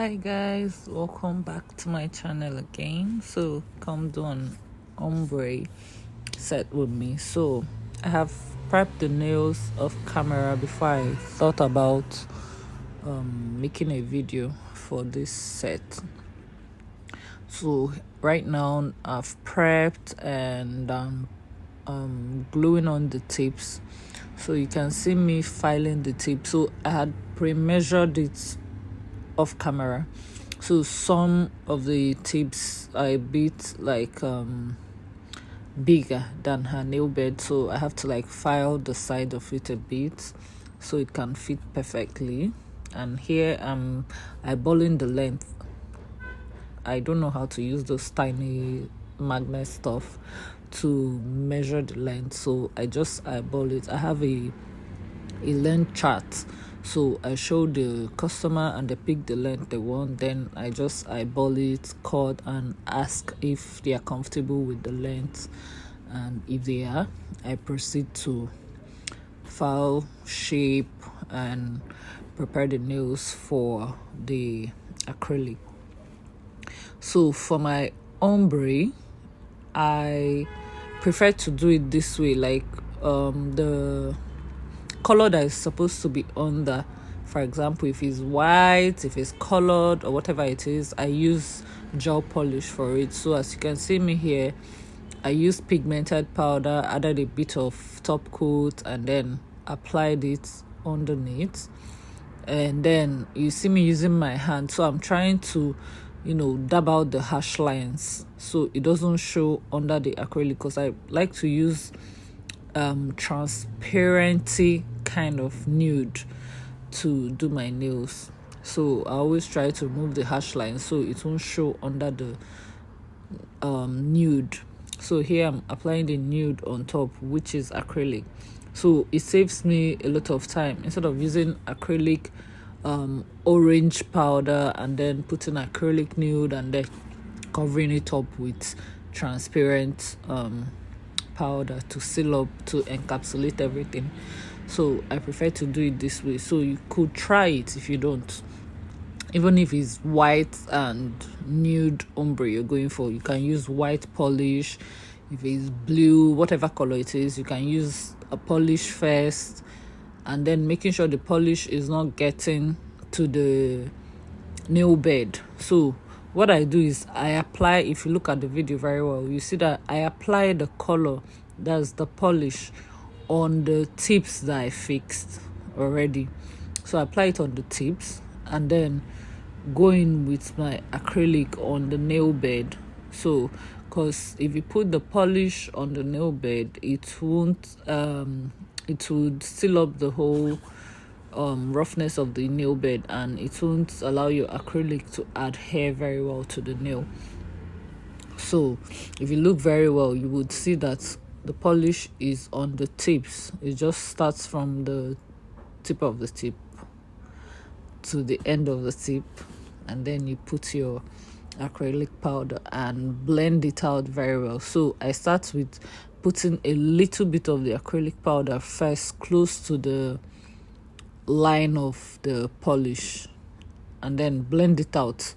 Hi guys, welcome back to my channel again. So come do an ombre set with me. So I have prepped the nails off camera before I thought about making a video for this set. So right now I've prepped and gluing on the tips, so you can see me filing the tip. So I had pre-measured it off camera, so some of the tips are a bit like bigger than her nail bed, so I have to like file the side of it a bit so it can fit perfectly. And here I'm eyeballing the length. I don't know how to use those tiny magnet stuff to measure the length, so I just eyeball it. I have a length chart, so I show the customer and they pick the length they want, then I just eyeball it, cut, and ask if they are comfortable with the length, and if they are, I proceed to file, shape, and prepare the nails for the acrylic. So for my ombre, I prefer to do it this way, like the color that is supposed to be under, for example, if it's white, if it's colored, or whatever it is, I use gel polish for it. So as you can see me here, I used pigmented powder, added a bit of top coat, and then applied it underneath. And then you see me using my hand, so I'm trying to dab out the harsh lines so it doesn't show under the acrylic, because I like to use transparency kind of nude to do my nails. So I always try to remove the harsh lines so it won't show under the nude. So here I'm applying the nude on top, which is acrylic, so it saves me a lot of time. Instead of using acrylic orange powder and then putting acrylic nude and then covering it up with transparent powder to seal up, to encapsulate everything, so I prefer to do it this way. So you could try it if you don't, even if it's white and nude ombre you're going for, you can use white polish. If it's blue, whatever color it is, you can use a polish first, and then making sure the polish is not getting to the nail bed. So what I do is I apply, if you look at the video very well, you see that I apply the color, that's the polish, on the tips that I fixed already. So I apply it on the tips and then go in with my acrylic on the nail bed. So because if you put the polish on the nail bed, it won't it would seal up the whole roughness of the nail bed, and it won't allow your acrylic to adhere very well to the nail. So if you look very well, you would see that the polish is on the tips. It just starts from the tip of the tip to the end of the tip, and then you put your acrylic powder and blend it out very well. So I start with putting a little bit of the acrylic powder first, close to the line of the polish, and then blend it out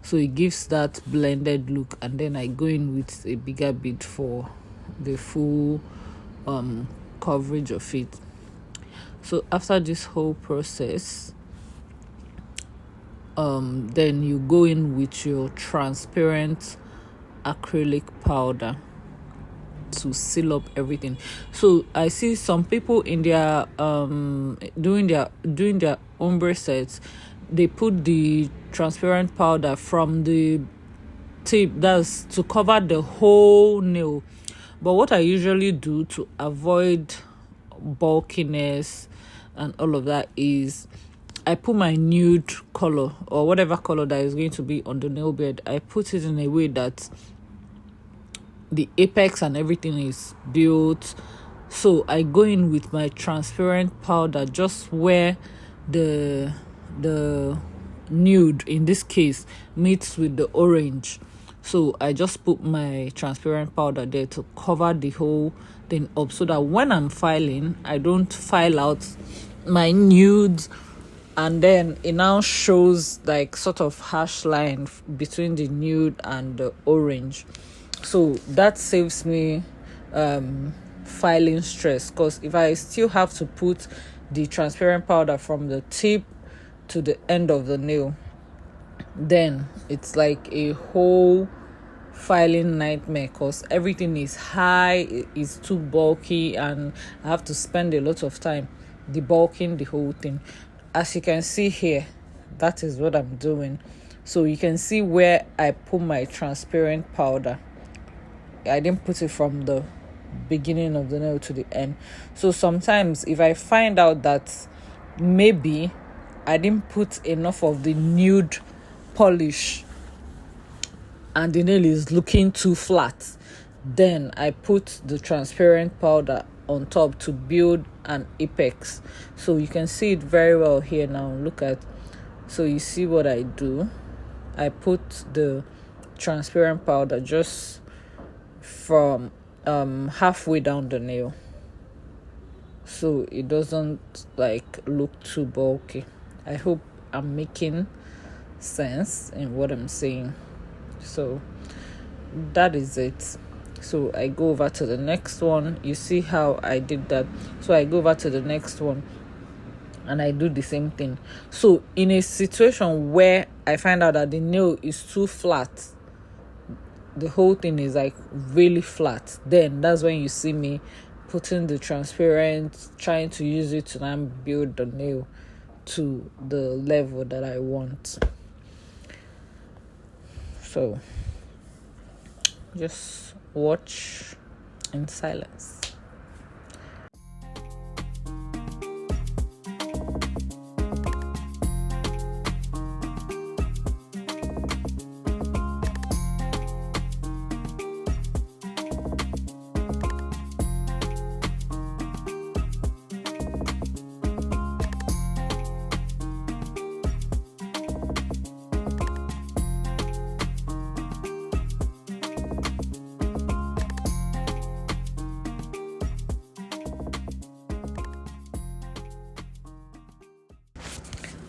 so it gives that blended look, and then I go in with a bigger bit for the full coverage of it. So after this whole process, then you go in with your transparent acrylic powder to seal up everything. So I see some people in their doing their ombre sets, they put the transparent powder from the tip, that's to cover the whole nail. But what I usually do to avoid bulkiness and all of that is I put my nude color, or whatever color that is going to be on the nail bed, I put it in a way that the apex and everything is built. So I go in with my transparent powder just where the nude, in this case, meets with the orange. So I just put my transparent powder there to cover the whole thing up, so that when I'm filing, I don't file out my nudes and then it now shows like sort of harsh line between the nude and the orange. So that saves me filing stress, because if I still have to put the transparent powder from the tip to the end of the nail, then it's like a whole filing nightmare, because everything is high, it's too bulky, and I have to spend a lot of time debulking the whole thing. As you can see here, that is what I'm doing. So you can see where I put my transparent powder. I didn't put it from the beginning of the nail to the end. So sometimes if I find out that maybe I didn't put enough of the nude polish and the nail is looking too flat, then I put the transparent powder on top to build an apex. So you can see it very well here now. Look at, so you see what I do. I put the transparent powder just from halfway down the nail, so it doesn't like look too bulky. I hope I'm making sense in what I'm saying. So that is it. So I go over to the next one. You see how I did that. So I go over to the next one and I do the same thing. So in a situation where I find out that the nail is too flat, the whole thing is like really flat, then that's when you see me putting the transparent, trying to use it to then build the nail to the level that I want. So just watch in silence.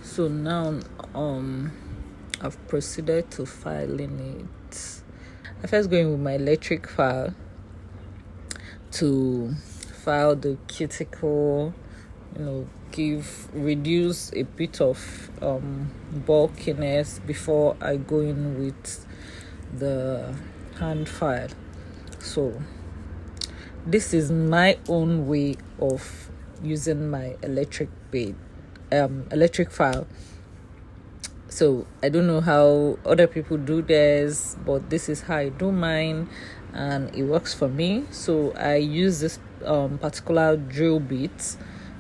So now I've proceeded to filing it. I first go in with my electric file to file the cuticle, reduce a bit of bulkiness before I go in with the hand file. So this is my own way of using my electric file. So I don't know how other people do theirs, but this is how I do mine, and it works for me. So I use this particular drill bit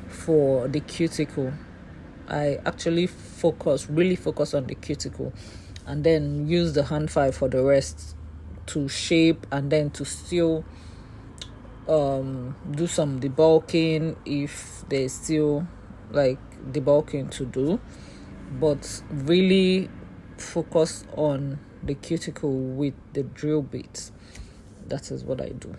for the cuticle. I actually really focus on the cuticle, and then use the hand file for the rest to shape, and then to still do some debulking if there's still like debulking to do, but really focus on the cuticle with the drill bits. That is what I do.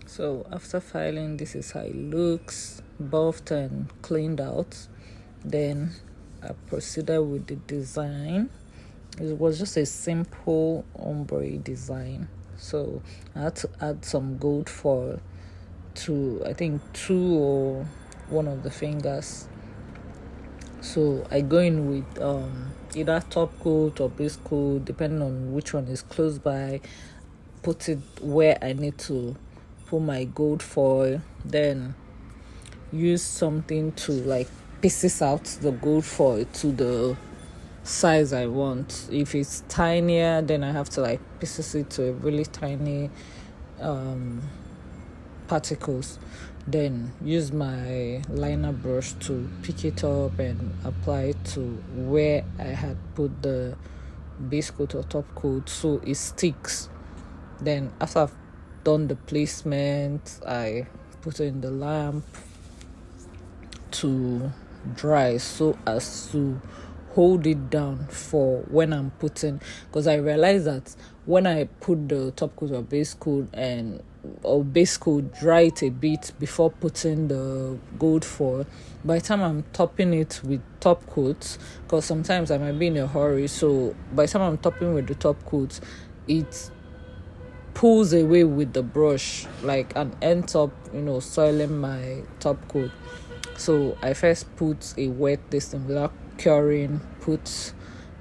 So after filing, this is how it looks, buffed and cleaned out. Then I proceeded with the design. It was just a simple ombre design. So I had to add some gold foil to, I think, 2 or 1 of the fingers. So I go in with either top coat or base coat, depending on which one is close by. Put it where I need to put my gold foil, then use something to like pieces out the gold foil to the size I want. If it's tinier, then I have to like pieces it to a really tiny particles. then use my liner brush to pick it up and apply it to where I had put the base coat or top coat so it sticks. Then after I've done the placement, I put it in the lamp to dry so as to hold it down for when I'm putting, because I realized that when I put the top coat or base coat dry it a bit before putting the gold foil. By the time I'm topping it with top coat, because sometimes I might be in a hurry, so by the time I'm topping with the top coat, it pulls away with the brush and ends up soiling my top coat. So I first put a wet this thing without curing, put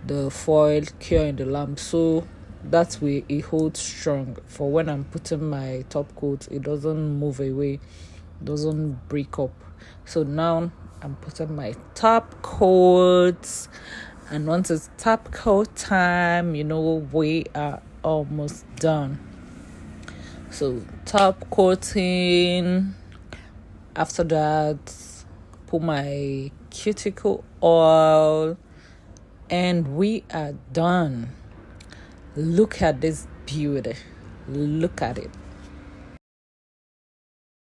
the foil, cure in the lamp, so that way it holds strong for when I'm putting my top coat. It doesn't move away, doesn't break up. So now I'm putting my top coat, and once it's top coat time, we are almost done. So top coating, after that put my cuticle oil, and we are done. Look at this beauty. Look at it.